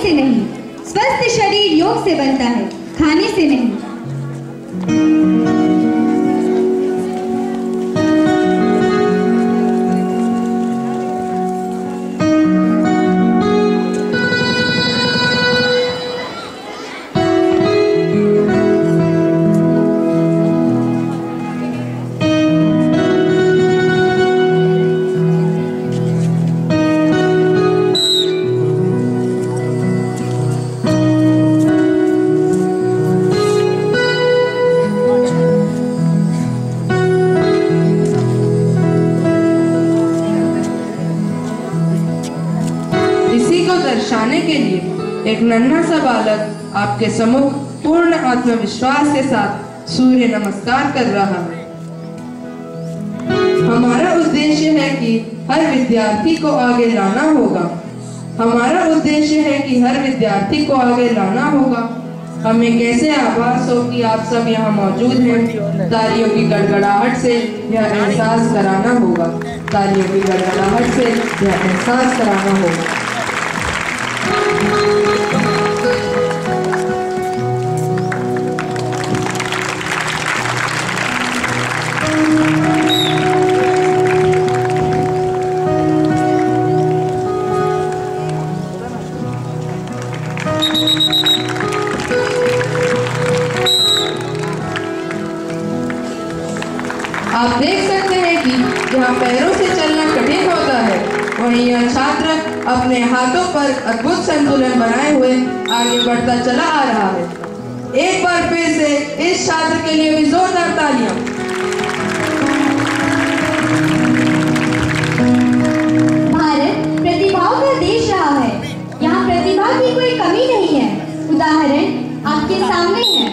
से नहीं। स्वस्थ शरीर योग से बनता है, खाने से नहीं। दर्शाने के लिए एक नन्हा सा बालक आपके सम्मुख पूर्ण आत्मविश्वास के साथ सूर्य नमस्कार कर रहा है। हमारा उद्देश्य है कि हर विद्यार्थी को आगे लाना होगा। हमारा उद्देश्य है कि हर विद्यार्थी को आगे लाना होगा। हमें कैसे आभास हो कि आप सब यहाँ मौजूद हैं। तालियों की गड़गड़ाहट से यह एहसास कराना होगा। तालियों की गड़गड़ाहट से यह एहसास कराना होगा। आप देख सकते हैं कि जहाँ पैरों से चलना कठिन होता है, वहीं यह छात्र अपने हाथों पर अद्भुत संतुलन बनाए हुए आगे बढ़ता चला आ रहा है। एक बार फिर से इस छात्र के लिए भी जोरदार तालियां। भारत प्रतिभाओं का देश रहा है। यहाँ प्रतिभा की कोई कमी नहीं है। उदाहरण आपके सामने है।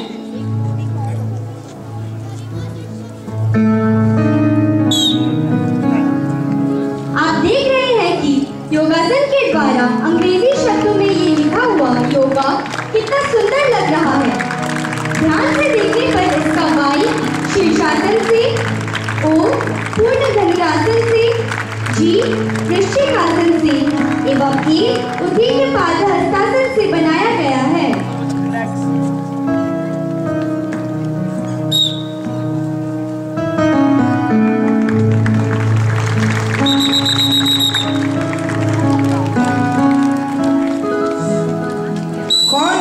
आप देख रहे हैं कि योगासन के द्वारा अंग्रेजी शब्दों में ये लिखा हुआ योगा कितना सुंदर लग रहा है। ध्यान से देखने पर इसका वाई शीर्षासन से, ओ पूर्ण धनुरासन से, जी वृश्चिकासन से एवं ए उत्तीर्ण पादहस्तासन से बनाया गया है।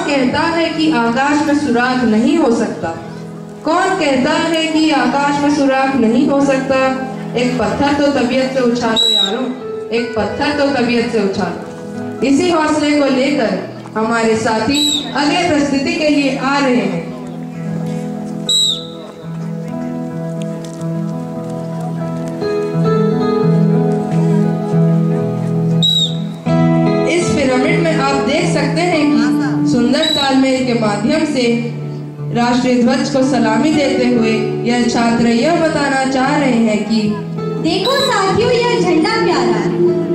कहता है कि आकाश में सुराग नहीं हो सकता। कौन कहता है कि आकाश में सुराग नहीं हो सकता? एक पत्थर तो तबीयत से उछालो यारों, एक पत्थर तो तबीयत से उछालो। इसी हौसले को लेकर हमारे साथी अगले प्रस्तुति के लिए आ रहे हैं। इस पिरामिड में आप देख सकते हैं कि सुंदर तालमेल के माध्यम से राष्ट्रीय ध्वज को सलामी देते हुए यह छात्र यह बताना चाह रहे हैं कि देखो साथियों, यह झंडा प्यारा,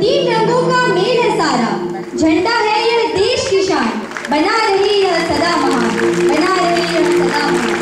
3 रंगों का मेल है सारा। झंडा है यह देश की शान, बना रही यह सदा महान, बना रही यह सदा महान।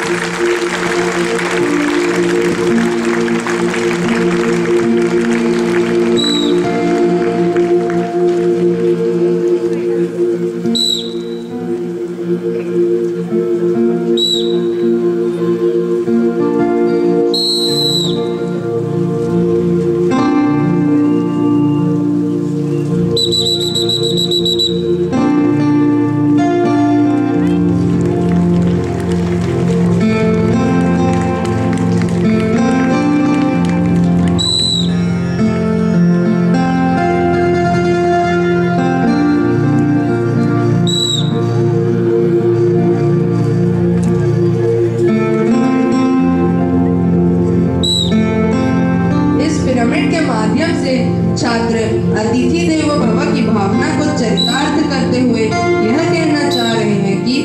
छात्र अतिथि देवो भव की भावना को चरितार्थ करते हुए यह कहना चाह रहे हैं कि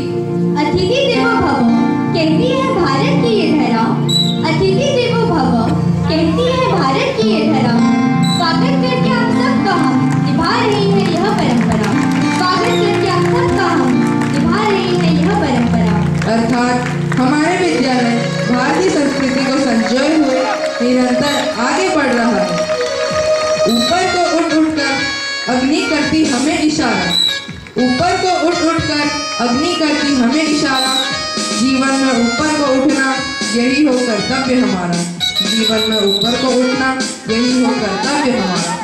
अतिथि देवो भव कहती है भारत की ये धरा। अतिथि देवो भव कहती है भारत की ये धरा। स्वागत करके आप सबका हम निभा रही है यह परंपरा। स्वागत करके आप सबका हम निभा रही है यह परंपरा। अर्थात हमारे विद्यालय भारतीय संस्कृति को संजोए हुए निरंतर आगे बढ़ रहा है। ऊपर को उठ उठकर अग्नि करती हमें इशारा, ऊपर को अग्नि करती हमें इशारा, जीवन में ऊपर को उठना यही हो कर्तव्य हमारा। जीवन में ऊपर को उठना यही हो कर्तव्य हमारा।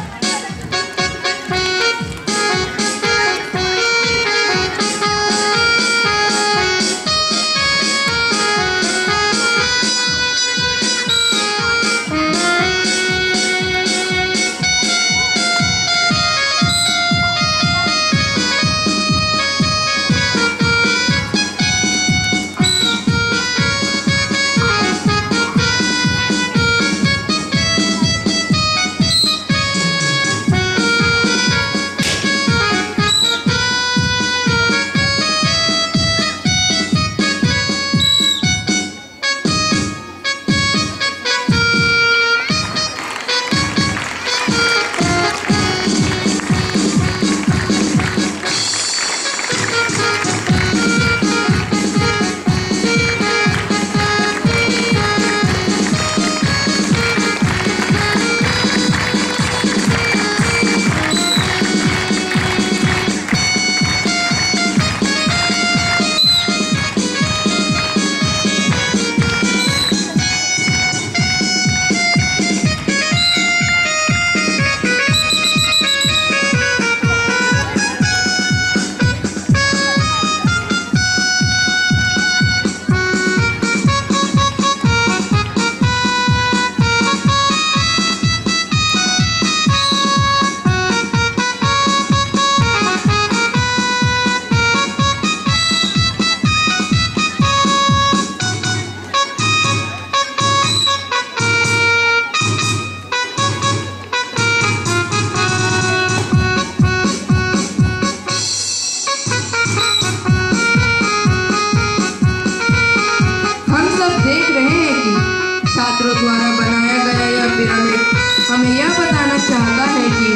छात्रों द्वारा बनाया गया यह पिरामिड हमें यह बताना चाहता है कि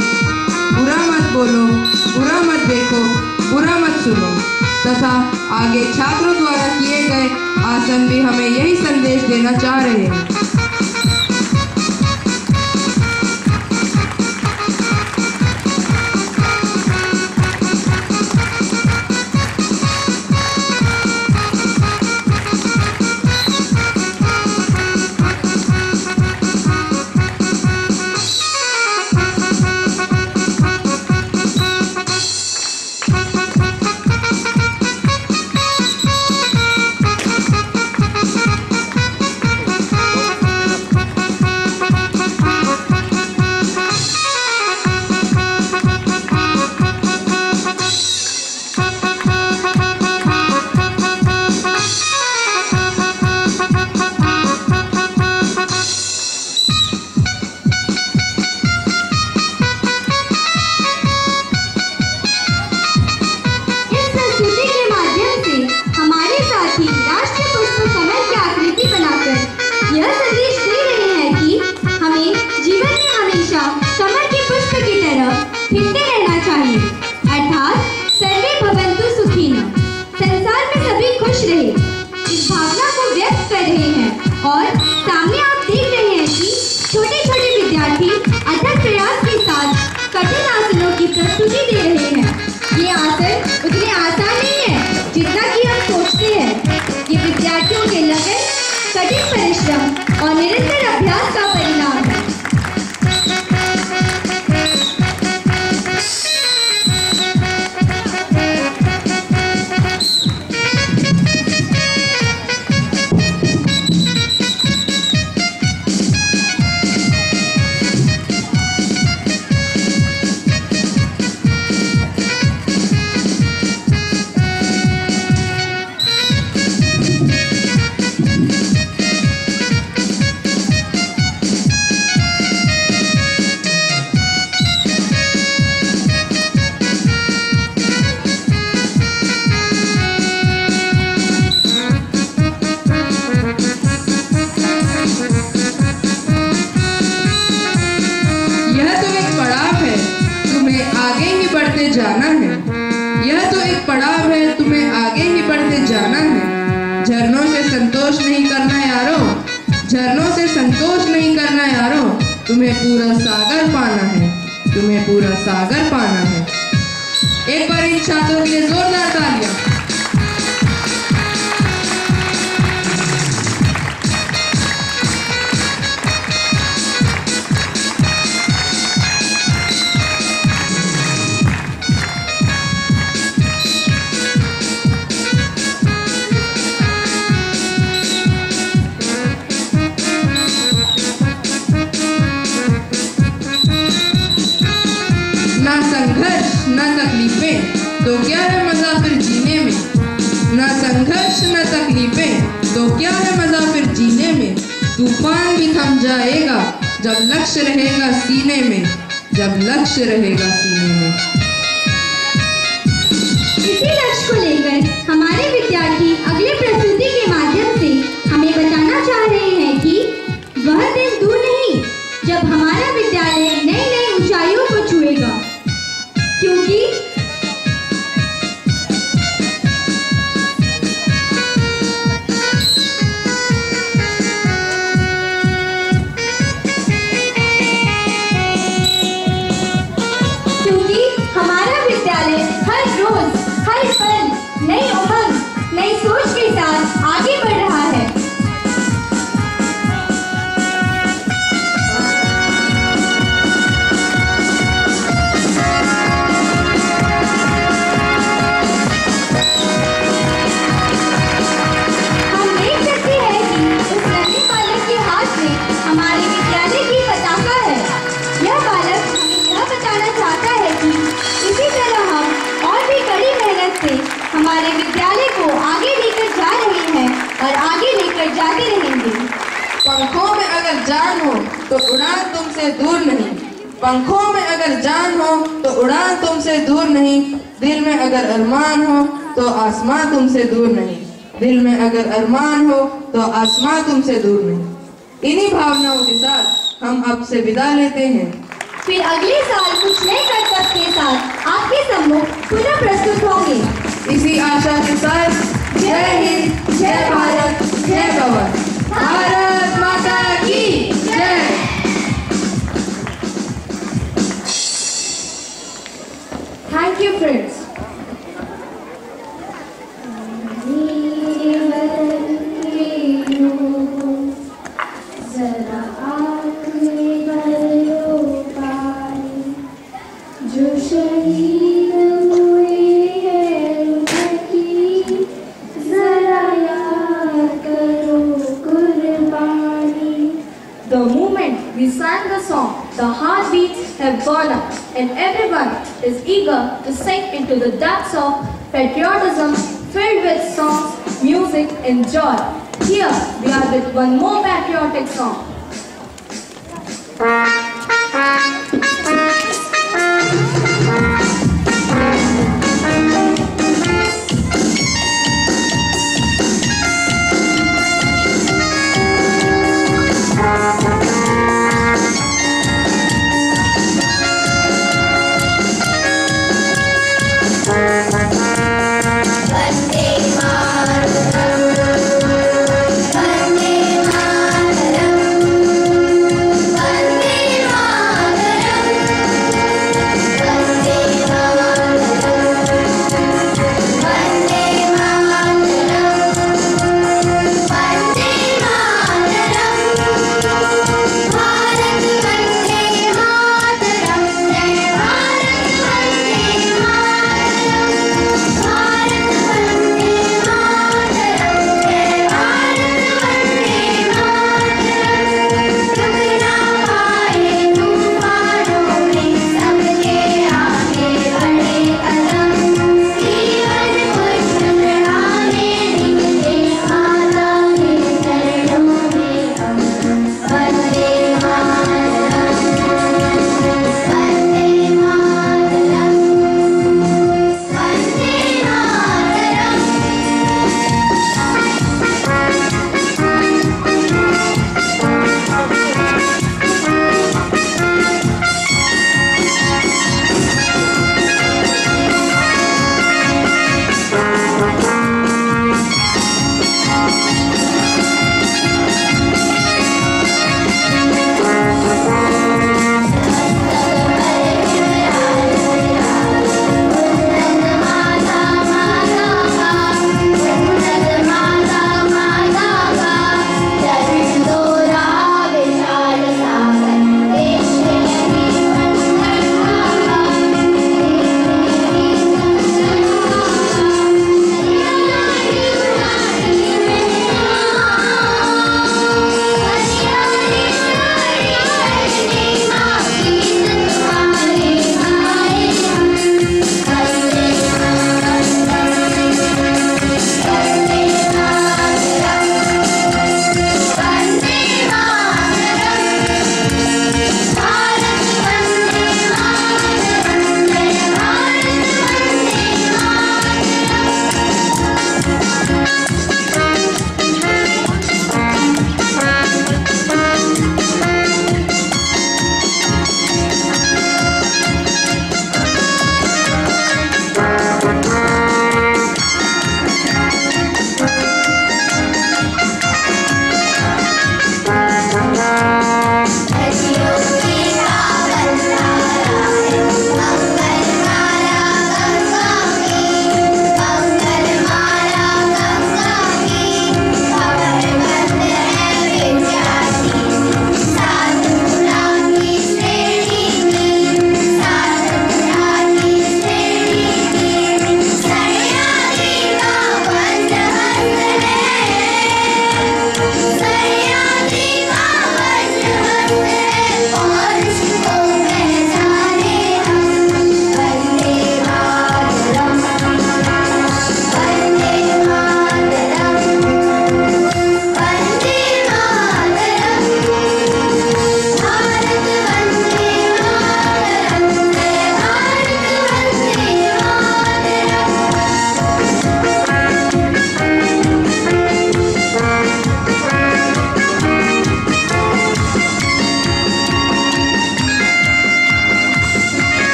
बुरा मत बोलो, बुरा मत देखो, बुरा मत सुनो, तथा आगे छात्रों द्वारा किए गए आसन भी हमें यही संदेश देना चाह रहे हैं। और सामने आप देख रहे हैं कि छोटे छोटे विद्यार्थी अथक प्रयास के साथ कठिन आसनों की प्रस्तुति दे रहे हैं। ये आसन उतने आसान नहीं है जितना कि हम सोचते हैं। ये विद्यार्थियों के लगन, कठिन परिश्रम और निरंतर अभ्यास का परिणाम है। जाना है, यह तो एक पड़ाव है, तुम्हें आगे ही बढ़ते जाना है। झरनों से संतोष नहीं करना यारो, झरनों से संतोष नहीं करना यारो, तुम्हें पूरा सागर पाना है, तुम्हें पूरा सागर पाना है। एक बार इन छात्रों के लिए जोरदार तालियां। कष्ट न तकलीफें तो क्या है मजा फिर जीने में। तूफान भी थम जाएगा जब लक्ष्य रहेगा सीने में, जब लक्ष्य रहेगा सीने में। इसी लक्ष्य को लेकर हमारे विद्यार्थी अगले प्रस्तुति के माध्यम से हमें बताना चाह रहे हैं कि वह दिन दूर नहीं जब हमारा विद्यालय नई नई ऊंचाइयों को छुएगा, क्योंकि हमारा विद्यालय हर रोज हर पल नई उमंग नई सोच के साथ आगे बढ़ रहा है। हम देख सकते हैं कि उस नन्हे बालक के हाथ में हमारे विद्यालय की पताका है। यह बालक हमें यह बताना चाहता है कि इसी तरह हम और भी कड़ी मेहनत से हमारे विद्यालय को आगे लेकर जा रहे हैं और आगे लेकर जाते रहेंगे। पंखों में अगर जान हो तो उड़ान तुमसे दूर नहीं, पंखों में अगर जान हो तो उड़ान तुमसे दूर नहीं। दिल में अगर अरमान हो तो आसमां तुमसे दूर नहीं, दिल में अगर अरमान हो तो आसमां तुमसे दूर नहीं। इन्हीं भावनाओं के साथ हम अब से विदा लेते हैं। फिर अगले साल कुछ नए करतब के साथ आपके सम्मुख पुनः प्रस्तुत होंगे। इसी आशा के साथ जय हिंद, जय भारत, जय भवन। भारत माता की जय। Thank you friends. The moment we sang the song, the heartbeats have gone up and everyone is eager to sink into the depths of patriotism filled with songs, music and joy. Here we are with one more patriotic song.